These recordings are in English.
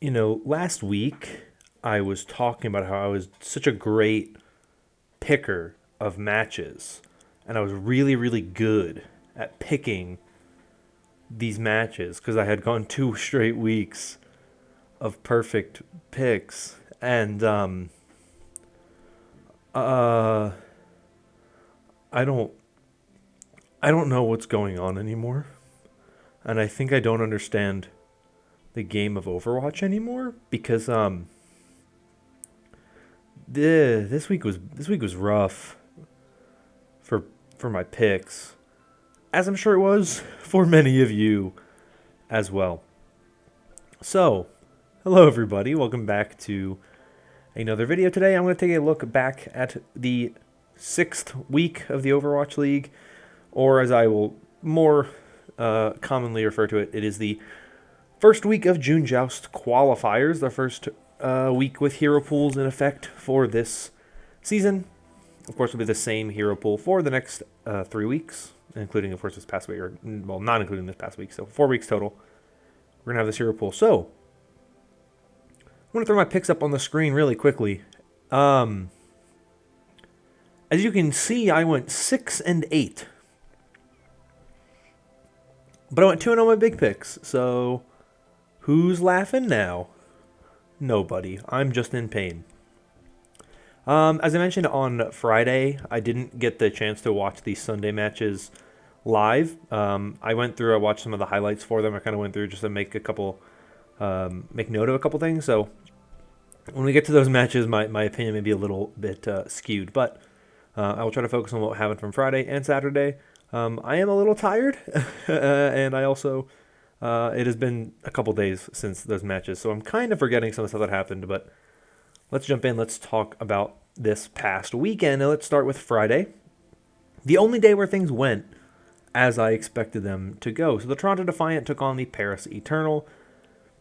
Last week I was talking about how I was such a great picker of matches, and I was really, really good at picking these matches because I had gone 2 straight weeks of perfect picks, and uh, I don't, I don't know what's going on anymore, and I think I don't understand the game of Overwatch anymore because this week was rough for for my picks, as I'm sure it was for many of you as well. So, hello everybody, welcome back to another video. Today I'm going to take a look back at the 6th week of the Overwatch League, or as I will more commonly refer to it, it is the first week of June Joust qualifiers, the first week with hero pools in effect for this season. Of course, it'll be the same hero pool for the next 3 weeks, including, of course, this past week, or, well, not including this past week, so 4 weeks total. We're going to have this hero pool. So, I'm going to throw my picks up on the screen really quickly. As you can see, I went 6 and 8. But I went 2 and 0 my big picks, so who's laughing now? Nobody. I'm just in pain. As I mentioned on Friday, I didn't get the chance to watch the Sunday matches live. I went through, I watched some of the highlights for them. I kind of went through just to make make note of a couple things. So when we get to those matches, my opinion may be a little bit skewed, but I will try to focus on what happened from Friday and Saturday. I am a little tired, and I also, it has been a couple days since those matches, so I'm kind of forgetting some of the stuff that happened, but let's jump in. Let's talk about this past weekend. Now let's start with Friday, the only day where things went as I expected them to go. So the Toronto Defiant took on the Paris Eternal.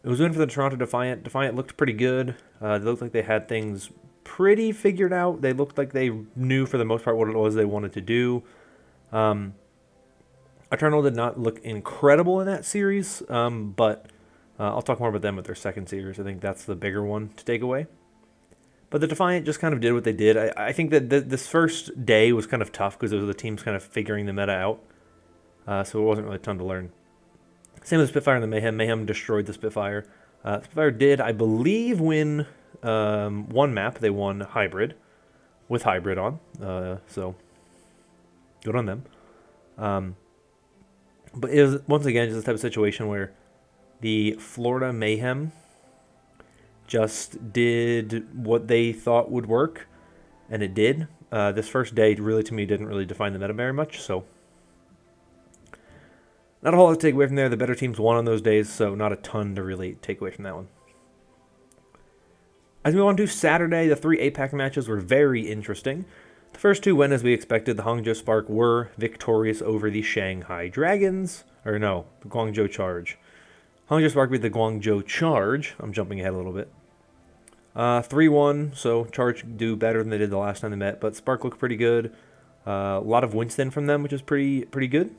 It was win for the Toronto Defiant. Defiant looked pretty good. They looked like they had things pretty figured out. They looked like they knew for the most part what it was they wanted to do. Eternal did not look incredible in that series, but I'll talk more about them with their second series. I think that's the bigger one to take away. But the Defiant just kind of did what they did. I think that this first day was kind of tough because it was the teams kind of figuring the meta out, so it wasn't really a ton to learn. Same with Spitfire and the Mayhem. Mayhem destroyed the Spitfire. Spitfire did, I believe, win one map. They won Hybrid, with Hybrid on, so good on them. But it was, once again, just this type of situation where the Florida Mayhem just did what they thought would work, and it did. This first day, really, to me, didn't really define the meta very much, so not a whole lot to take away from there. The better teams won on those days, so not a ton to really take away from that one. As we move on to Saturday, the 3 APAC matches were very interesting. The first 2 went as we expected. The Hangzhou Spark were victorious over the Shanghai Dragons. Or no, the Guangzhou Charge. Hangzhou Spark beat the Guangzhou Charge. I'm jumping ahead a little bit. 3-1, so Charge do better than they did the last time they met. But Spark looked pretty good. A lot of Winston from them, which is pretty good.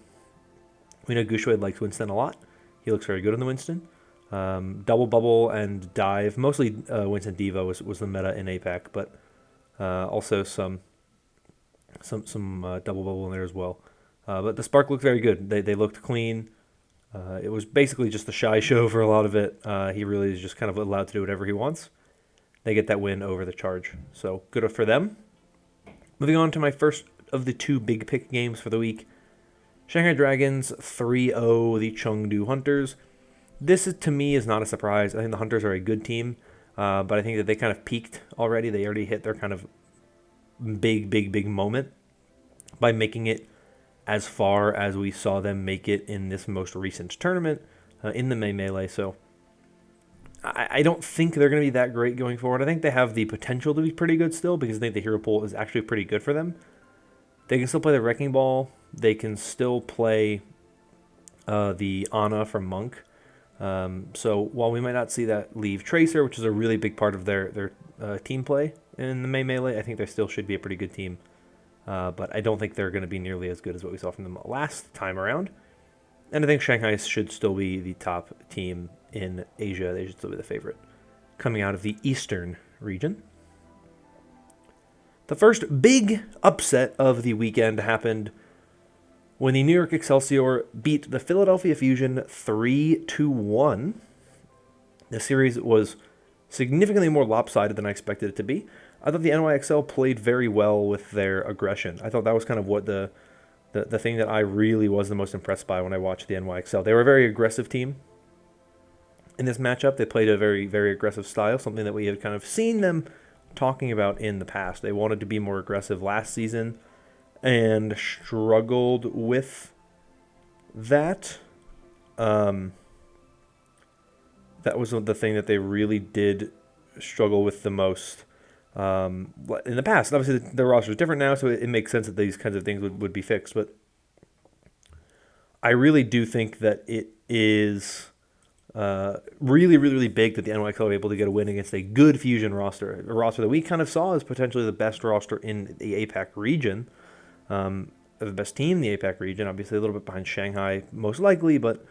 We know Gushuid likes Winston a lot. He looks very good on the Winston. Double Bubble and Dive. Mostly Winston Diva was the meta in APAC, but also some Double Bubble in there as well. But the Spark looked very good. They looked clean. It was basically just a shy show for a lot of it. He really is just kind of allowed to do whatever he wants. They get that win over the Charge. So good for them. Moving on to my first of the 2 big pick games for the week. Shanghai Dragons 3-0 the Chengdu Hunters. This, to me, is not a surprise. I think the Hunters are a good team, but I think that they kind of peaked already. They already hit their kind of big moment by making it as far as we saw them make it in this most recent tournament in the May Melee. So I don't think they're going to be that great going forward. I think they have the potential to be pretty good still because I think the hero pool is actually pretty good for them. They can still play the Wrecking Ball. They can still play the Ana from Monk. So while we might not see that leave Tracer, which is a really big part of their team play in the May Melee, I think they still should be a pretty good team. But I don't think they're going to be nearly as good as what we saw from them last time around. And I think Shanghai should still be the top team in Asia. They should still be the favorite. Coming out of the Eastern region. The first big upset of the weekend happened when the New York Excelsior beat the Philadelphia Fusion 3-1. The series was significantly more lopsided than I expected it to be. I thought the NYXL played very well with their aggression. I thought that was kind of what the thing that I really was the most impressed by when I watched the NYXL. They were a very aggressive team in this matchup. They played a very, very aggressive style, something that we had kind of seen them talking about in the past. They wanted to be more aggressive last season and struggled with that. That was the thing that they really did struggle with the most in the past. And obviously, the roster is different now, so it makes sense that these kinds of things would be fixed. But I really do think that it is really, really, really big that the NYXL were able to get a win against a good Fusion roster, a roster that we kind of saw as potentially the best roster in the APAC region, the best team in the APAC region, obviously a little bit behind Shanghai most likely, but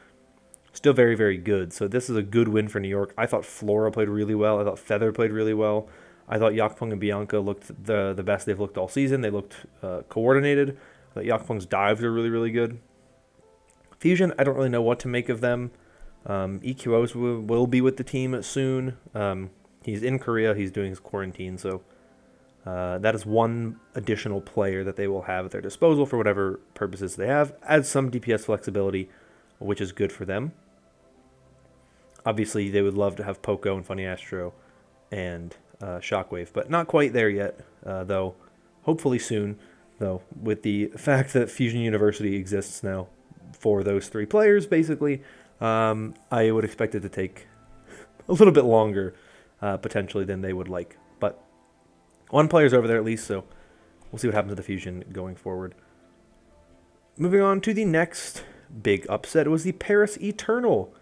still very, very good. So this is a good win for New York. I thought Flora played really well. I thought Feather played really well. I thought Yakpeng and Bianca looked the best they've looked all season. They looked coordinated. I thought Yakpeng's dives are really, really good. Fusion, I don't really know what to make of them. EQOs will be with the team soon. He's in Korea. He's doing his quarantine, so that is one additional player that they will have at their disposal for whatever purposes they have. Adds some DPS flexibility, which is good for them. Obviously, they would love to have Poco and Funny Astro and Shockwave, but not quite there yet, though hopefully soon, though, with the fact that Fusion University exists now for those three players, basically, I would expect it to take a little bit longer, potentially, than they would like. But one player's over there at least, so we'll see what happens to the Fusion going forward. Moving on to the next big upset, it was the Paris Eternal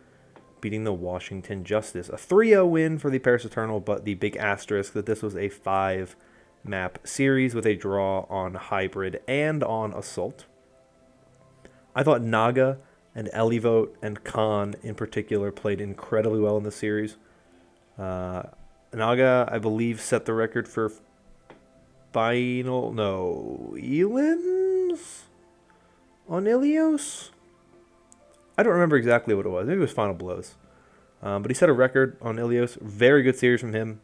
beating the Washington Justice. A 3-0 win for the Paris Eternal, but the big asterisk that this was a 5-map series with a draw on Hybrid and on Assault. I thought Naga and Elivote and Khan in particular played incredibly well in the series. Naga, I believe, set the record for elims on Ilios? I don't remember exactly what it was. Maybe it was Final Blows. But he set a record on Ilios. Very good series from him.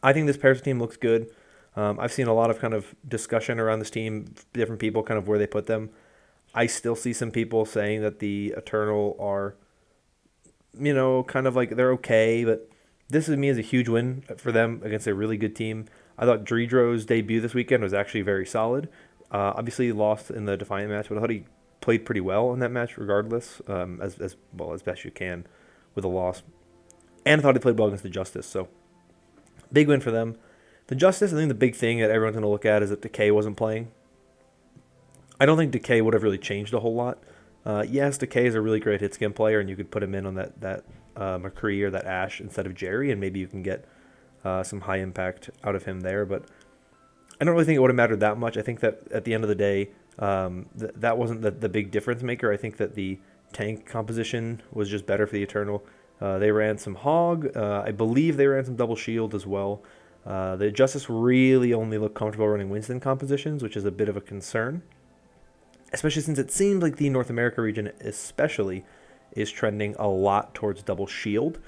I think this Paris team looks good. I've seen a lot of kind of discussion around this team, different people, kind of where they put them. I still see some people saying that the Eternal are, kind of like they're okay, but this to me is a huge win for them against a really good team. I thought Dredro's debut this weekend was actually very solid. Obviously, he lost in the Defiant match, but I thought he played pretty well in that match regardless, as well as best you can with a loss. And I thought he played well against the Justice, so big win for them. The Justice, I think the big thing that everyone's going to look at is that Decay wasn't playing. I don't think Decay would have really changed a whole lot. Yes, Decay is a really great hit skin player, and you could put him in on that McCree or that Ashe instead of Jerry, and maybe you can get some high impact out of him there, but I don't really think it would have mattered that much. I think that at the end of the day, that wasn't the big difference maker. I think that the tank composition was just better for the Eternal. They ran some Hog. I believe they ran some double shield as well. The Justice really only looked comfortable running Winston compositions, which is a bit of a concern, especially since it seems like the North America region especially is trending a lot towards double shield.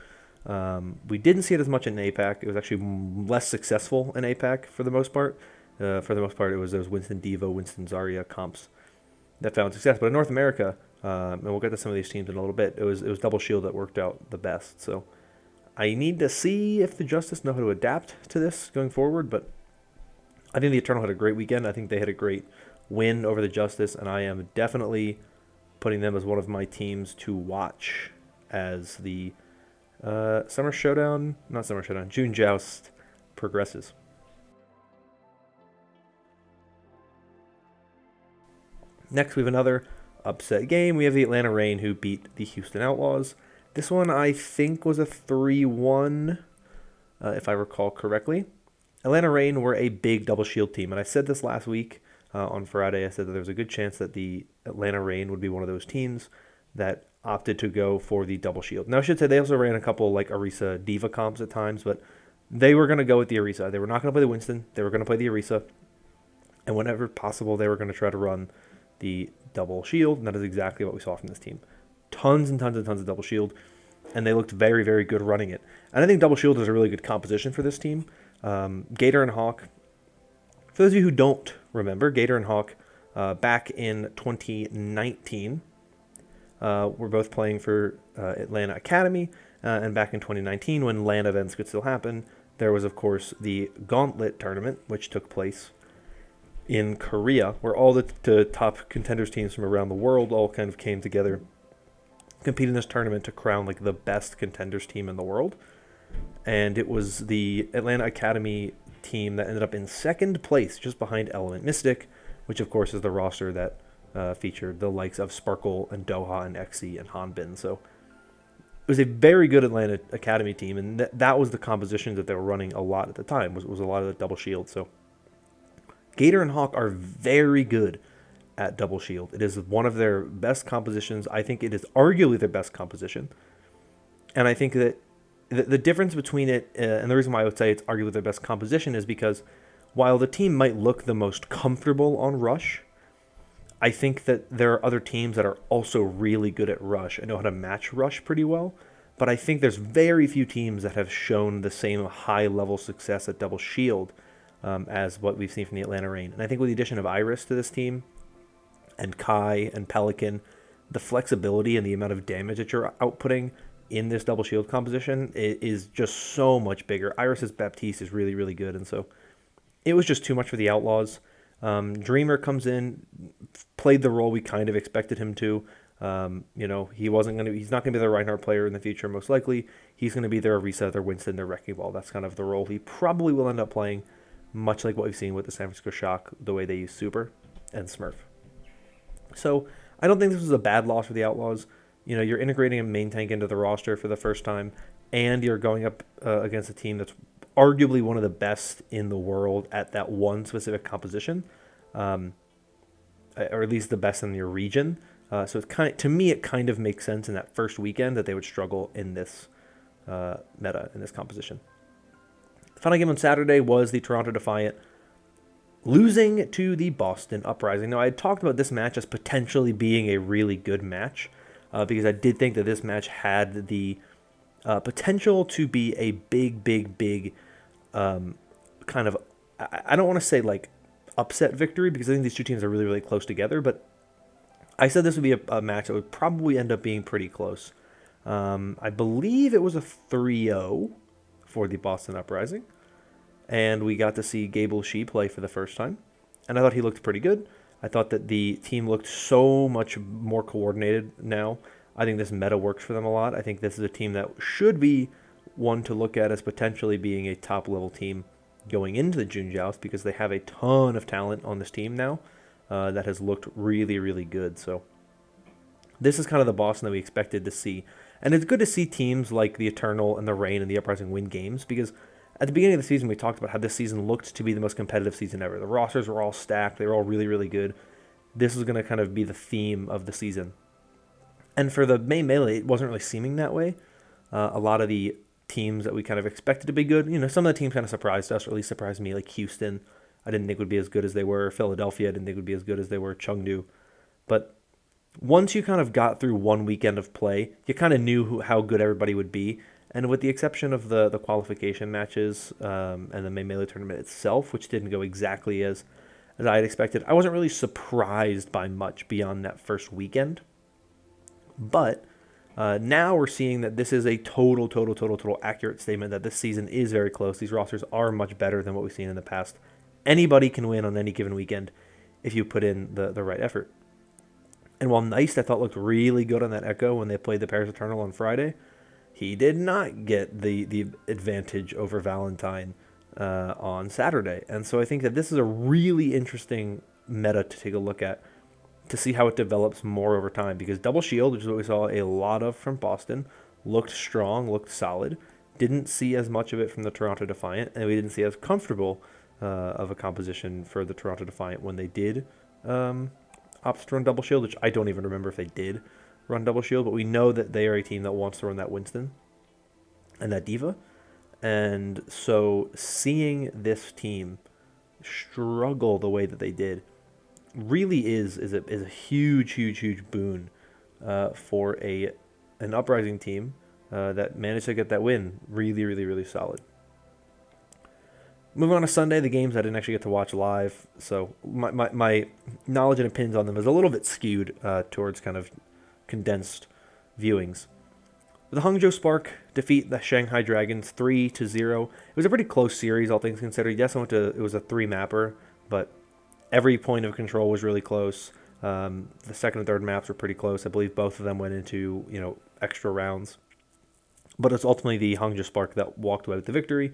We didn't see it as much in APAC. It was actually less successful in APAC for the most part. For the most part, it was those Winston Devo, Winston Zarya comps that found success. But in North America, and we'll get to some of these teams in a little bit, it was double shield that worked out the best. So I need to see if the Justice know how to adapt to this going forward. But I think the Eternal had a great weekend. I think they had a great win over the Justice, and I am definitely putting them as one of my teams to watch as the June Joust progresses. Next, we have another upset game. We have the Atlanta Reign, who beat the Houston Outlaws. This one, I think, was a 3-1, if I recall correctly. Atlanta Reign were a big double shield team, and I said this last week on Friday. I said that there was a good chance that the Atlanta Reign would be one of those teams that opted to go for the double shield. Now, I should say they also ran a couple like Orisa Diva comps at times, but they were going to go with the Orisa. They were not going to play the Winston. They were going to play the Orisa. And whenever possible, they were going to try to run the double shield. And that is exactly what we saw from this team. Tons and tons and tons of double shield. And they looked very, very good running it. And I think double shield is a really good composition for this team. Gator and Hawk. For those of you who don't remember, Gator and Hawk back in 2019 were both playing for Atlanta Academy. And back in 2019, when LAN events could still happen, there was, of course, the Gauntlet tournament, which took place in Korea, where all the top contenders teams from around the world all kind of came together, compete in this tournament to crown like the best contenders team in the world. And it was the Atlanta Academy team that ended up in second place, just behind Element Mystic, which of course is the roster that featured the likes of Sparkle and Doha and Xe and Hanbin. So it was a very good Atlanta Academy team, and that was the composition that they were running a lot at the time, was a lot of the double shield. So Gator and Hawk are very good at double shield. It is one of their best compositions. I think it is arguably their best composition. And I think that the difference between it, and the reason why I would say it's arguably their best composition, is because while the team might look the most comfortable on Rush, I think that there are other teams that are also really good at Rush and know how to match Rush pretty well. But I think there's very few teams that have shown the same high-level success at double shield as what we've seen from the Atlanta Reign. And I think with the addition of Iris to this team, and Kai and Pelican, the flexibility and the amount of damage that you're outputting in this double shield composition is just so much bigger. Iris's Baptiste is really, really good, and so it was just too much for the Outlaws. Dreamer comes in, played the role we kind of expected him to. He's not going to be the Reinhardt player in the future, most likely. He's going to be their Orisa, their Winston, their Wrecking Ball. That's kind of the role he probably will end up playing, much like what we've seen with the San Francisco Shock, the way they use Super and Smurf. So I don't think this was a bad loss for the Outlaws. You're integrating a main tank into the roster for the first time, and you're going up against a team that's arguably one of the best in the world at that one specific composition, or at least the best in your region. So to me, it kind of makes sense in that first weekend that they would struggle in this meta, in this composition. The final game on Saturday was the Toronto Defiant losing to the Boston Uprising. Now, I had talked about this match as potentially being a really good match because I did think that this match had the potential to be a big kind of, I don't want to say like upset victory because I think these two teams are really, really close together, but I said this would be a match that would probably end up being pretty close. I believe it was a 3-0 for the Boston Uprising. And we got to see Gable Shi play for the first time. And I thought he looked pretty good. I thought that the team looked so much more coordinated now. I think this meta works for them a lot. I think this is a team that should be one to look at as potentially being a top-level team going into the June Joust because they have a ton of talent on this team now that has looked really, really good. So this is kind of the Boston that we expected to see. And it's good to see teams like the Eternal and the Reign and the Uprising win games because at the beginning of the season, we talked about how this season looked to be the most competitive season ever. The rosters were all stacked. They were all really, really good. This was going to kind of be the theme of the season. And for the main melee, it wasn't really seeming that way. A lot of the teams that we kind of expected to be good, some of the teams kind of surprised us, or at least surprised me, like Houston. I didn't think would be as good as they were. Philadelphia, I didn't think would be as good as they were. Chengdu. But once you kind of got through one weekend of play, you kind of knew how good everybody would be. And with the exception of the qualification matches and the main melee tournament itself, which didn't go exactly as I had expected, I wasn't really surprised by much beyond that first weekend. But now we're seeing that this is a total accurate statement that this season is very close. These rosters are much better than what we've seen in the past. Anybody can win on any given weekend if you put in the right effort. And while Nice, I thought, looked really good on that Echo when they played the Paris Eternal on Friday, he did not get the advantage over Valentine on Saturday. And so I think that this is a really interesting meta to take a look at to see how it develops more over time. Because Double Shield, which is what we saw a lot of from Boston, looked strong, looked solid. Didn't see as much of it from the Toronto Defiant, and we didn't see as comfortable of a composition for the Toronto Defiant when they did opt to run Double Shield, which I don't even remember if they did run double shield, but we know that they are a team that wants to run that Winston and that Diva. And so seeing this team struggle the way that they did really is a huge boon for an Uprising team that managed to get that win. Really solid. Moving on to Sunday, the games I didn't actually get to watch live, so my knowledge and opinions on them is a little bit skewed towards kind of condensed viewings. The Hangzhou Spark defeat the Shanghai Dragons 3-0. It was a pretty close series, all things considered. Yes, it was a 3-mapper, but every point of control was really close. The second and third maps were pretty close. I believe both of them went into extra rounds. But it's ultimately the Hangzhou Spark that walked away with the victory.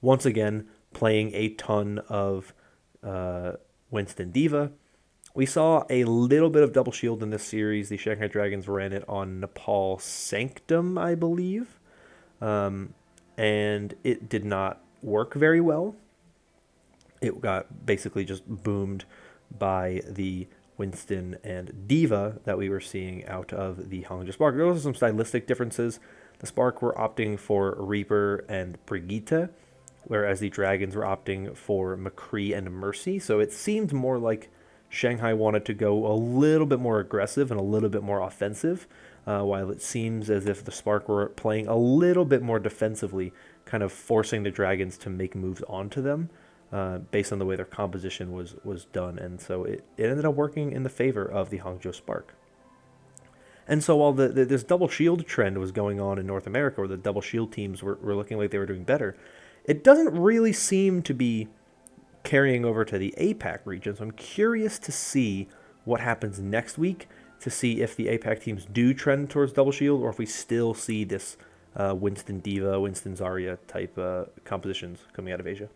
Once again, playing a ton of Winston Diva. We saw a little bit of double shield in this series. The Shanghai Dragons ran it on Nepal Sanctum, I believe. And it did not work very well. It got basically just boomed by the Winston and Diva that we were seeing out of the Hangzhou Spark. There were some stylistic differences. The Spark were opting for Reaper and Brigitte, whereas the Dragons were opting for McCree and Mercy. So it seemed more like Shanghai wanted to go a little bit more aggressive and a little bit more offensive, while it seems as if the Spark were playing a little bit more defensively, kind of forcing the Dragons to make moves onto them based on the way their composition was done. And so it ended up working in the favor of the Hangzhou Spark. And so while this double shield trend was going on in North America, where the double shield teams were looking like they were doing better, it doesn't really seem to be carrying over to the APAC region. So I'm curious to see what happens next week, to see if the APAC teams do trend towards double shield, or if we still see this Winston Diva, Winston Zarya type compositions coming out of Asia.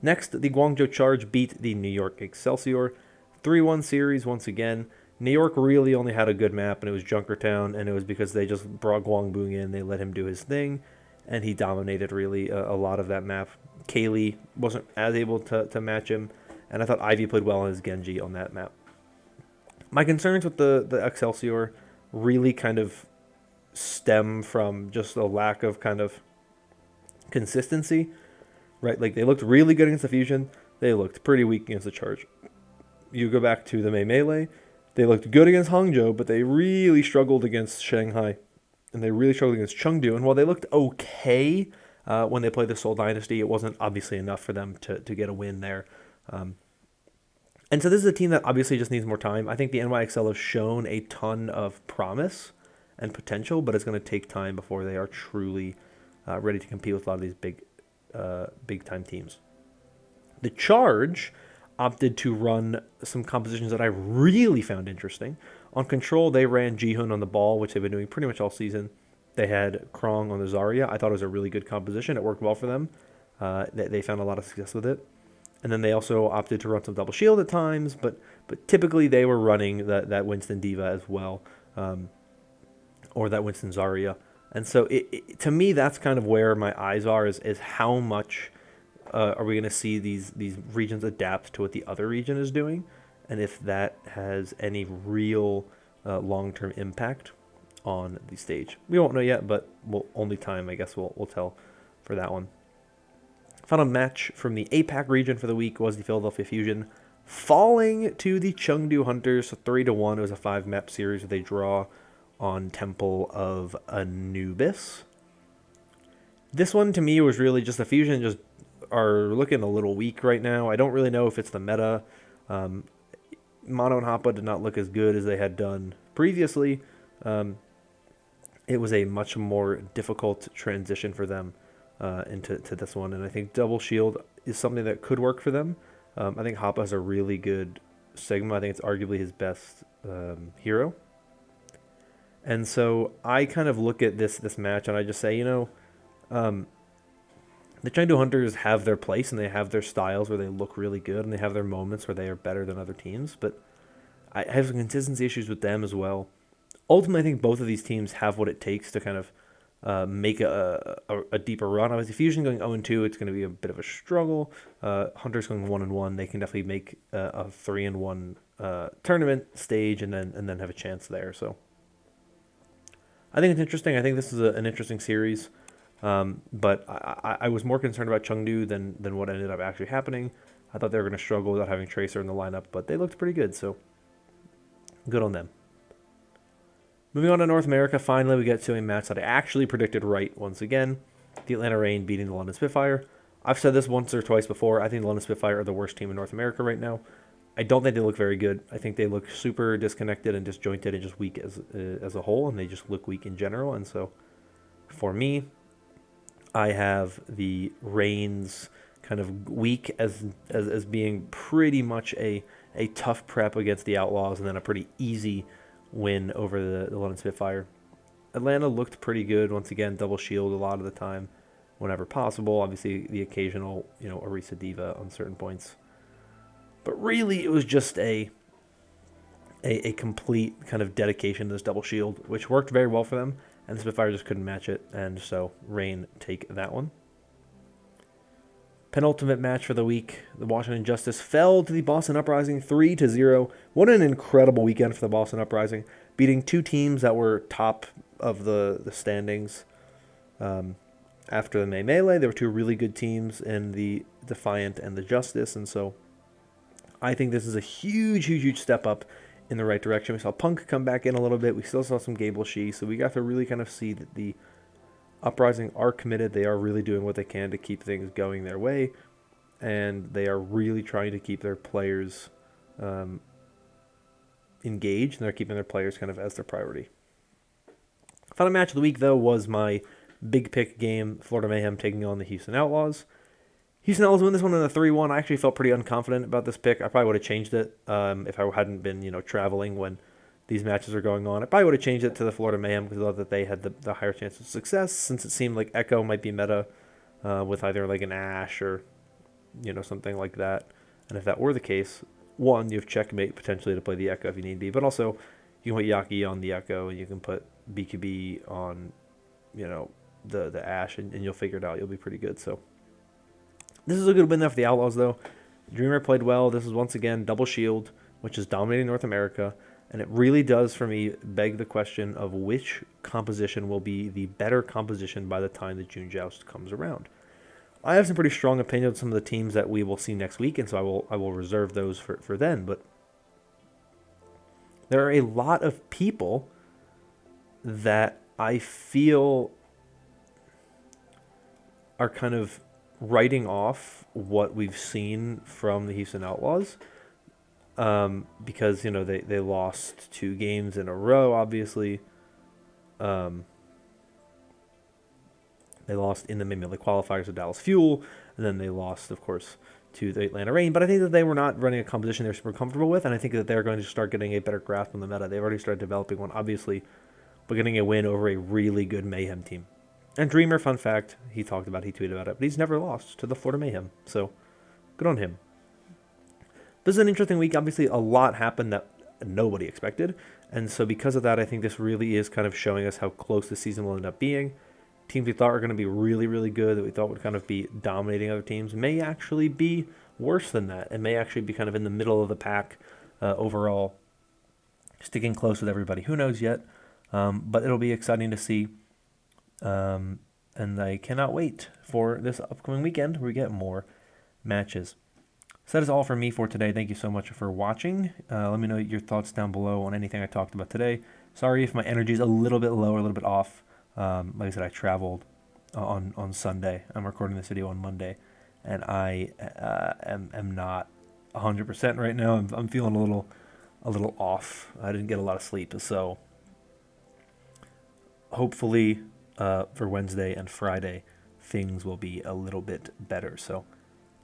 Next, the Guangzhou Charge beat the New York Excelsior. 3-1 series once again. New York really only had a good map, and it was Junkertown, and it was because they just brought Guangbu in, they let him do his thing, and he dominated really a lot of that map. Kaylee wasn't as able to match him, and I thought Ivy played well on his Genji on that map. My concerns with the Excelsior really kind of stem from just a lack of kind of consistency, right? Like, they looked really good against the Fusion. They looked pretty weak against the Charge. You go back to the May Melee, they looked good against Hangzhou, but they really struggled against Shanghai, and they really struggled against Chengdu. And while they looked okay when they played the Seoul Dynasty, it wasn't obviously enough for them to get a win there. And so this is a team that obviously just needs more time. I think the NYXL have shown a ton of promise and potential, but it's going to take time before they are truly ready to compete with a lot of these big time teams. The Charge opted to run some compositions that I really found interesting. On Control, they ran Jihoon on the ball, which they've been doing pretty much all season. They had Krong on the Zarya. I thought it was a really good composition. It worked well for them. They found a lot of success with it. And then they also opted to run some double shield at times, but typically they were running that Winston Diva as well, or that Winston Zarya. And so to me, that's kind of where my eyes are, is how much are we going to see these regions adapt to what the other region is doing, and if that has any real long-term impact on the stage. We won't know yet, but only time, I guess, will tell for that one. Final match from the APAC region for the week was the Philadelphia Fusion falling to the Chengdu Hunters, so 3-1. It was a 5-map series with a draw on Temple of Anubis. This one, to me, was really just the Fusion just are looking a little weak right now. I don't really know if it's the meta. Mono and Hoppa did not look as good as they had done previously. It was a much more difficult transition for them into this one, and I think Double Shield is something that could work for them. I think Hoppa has a really good Sigma. I think it's arguably his best hero. And so I kind of look at this match and I just say, the Chengdu Hunters have their place and they have their styles where they look really good and they have their moments where they are better than other teams, but I have some consistency issues with them as well. Ultimately, I think both of these teams have what it takes to kind of make a deeper run. Obviously, Fusion going 0-2, it's going to be a bit of a struggle. Hunters going 1-1, they can definitely make a 3-1 tournament stage and then have a chance there. So I think it's interesting. I think this is an interesting series. But I was more concerned about Chengdu than what ended up actually happening. I thought they were going to struggle without having Tracer in the lineup, but they looked pretty good, so good on them. Moving on to North America, finally we get to a match that I actually predicted right once again. The Atlanta Reign beating the London Spitfire. I've said this once or twice before. I think the London Spitfire are the worst team in North America right now. I don't think they look very good. I think they look super disconnected and disjointed and just weak as a whole, and they just look weak in general. And so for me, I have the Reigns kind of weak as being pretty much a tough prep against the Outlaws and then a pretty easy win over the London Spitfire. Atlanta looked pretty good once again, double shield a lot of the time whenever possible. Obviously the occasional, Orisa Diva on certain points. But really it was just a complete kind of dedication to this double shield, which worked very well for them, and the Spitfire just couldn't match it, and so Reign take that one. Penultimate match for the week, the Washington Justice fell to the Boston Uprising 3-0. What an incredible weekend for the Boston Uprising, beating two teams that were top of the standings. After the May Melee, there were two really good teams in the Defiant and the Justice, and so I think this is a huge step up in the right direction. We saw Punk come back in a little bit. We still saw some Gable Shi, so we got to really kind of see that the Uprising are committed. They are really doing what they can to keep things going their way, and they are really trying to keep their players engaged, and they're keeping their players kind of as their priority. Final match of the week, though, was my big pick game, Florida Mayhem taking on the Houston Outlaws. Houston Outlaws win this one in a 3-1. I actually felt pretty unconfident about this pick. I probably would have changed it if I hadn't been, traveling when these matches are going on. I probably would have changed it to the Florida Mayhem because I thought that they had the higher chance of success, since it seemed like Echo might be meta with either like an Ashe or, something like that. And if that were the case, one, you have Checkmate potentially to play the Echo if you need be, but also you can put Yaki on the Echo and you can put BQB on, the Ashe, and you'll figure it out. You'll be pretty good. So this is a good win there for the Outlaws, though. Dreamer played well. This is once again double shield, which is dominating North America. And it really does, for me, beg the question of which composition will be the better composition by the time the June Joust comes around. I have some pretty strong opinions on some of the teams that we will see next week, and so I will reserve those for then. But there are a lot of people that I feel are kind of writing off what we've seen from the Houston Outlaws. Because, they lost 2 games in a row, obviously. They lost in the May-Melee qualifiers to Dallas Fuel, and then they lost, of course, to the Atlanta Reign. But I think that they were not running a composition they're super comfortable with, and I think that they're going to start getting a better grasp on the meta. They've already started developing one, obviously, but getting a win over a really good Mayhem team. And Dreamer, fun fact, he tweeted about it, but he's never lost to the Florida Mayhem, so good on him. This is an interesting week. Obviously, a lot happened that nobody expected. And so because of that, I think this really is kind of showing us how close the season will end up being. Teams we thought were going to be really, really good, that we thought would kind of be dominating other teams, may actually be worse than that, and may actually be kind of in the middle of the pack overall, sticking close with everybody. Who knows yet? But it'll be exciting to see. And I cannot wait for this upcoming weekend where we get more matches. So that is all for me for today. Thank you so much for watching. Let me know your thoughts down below on anything I talked about today. Sorry if my energy is a little bit low or a little bit off. Like I said, I traveled on Sunday. I'm recording this video on Monday, and I am not 100% right now. I'm feeling a little off. I didn't get a lot of sleep, so hopefully for Wednesday and Friday things will be a little bit better. So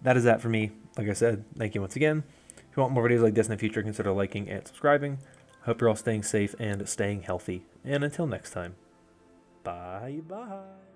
that is that for me. Like I said, thank you once again. If you want more videos like this in the future, consider liking and subscribing. Hope you're all staying safe and staying healthy. And until next time, bye-bye.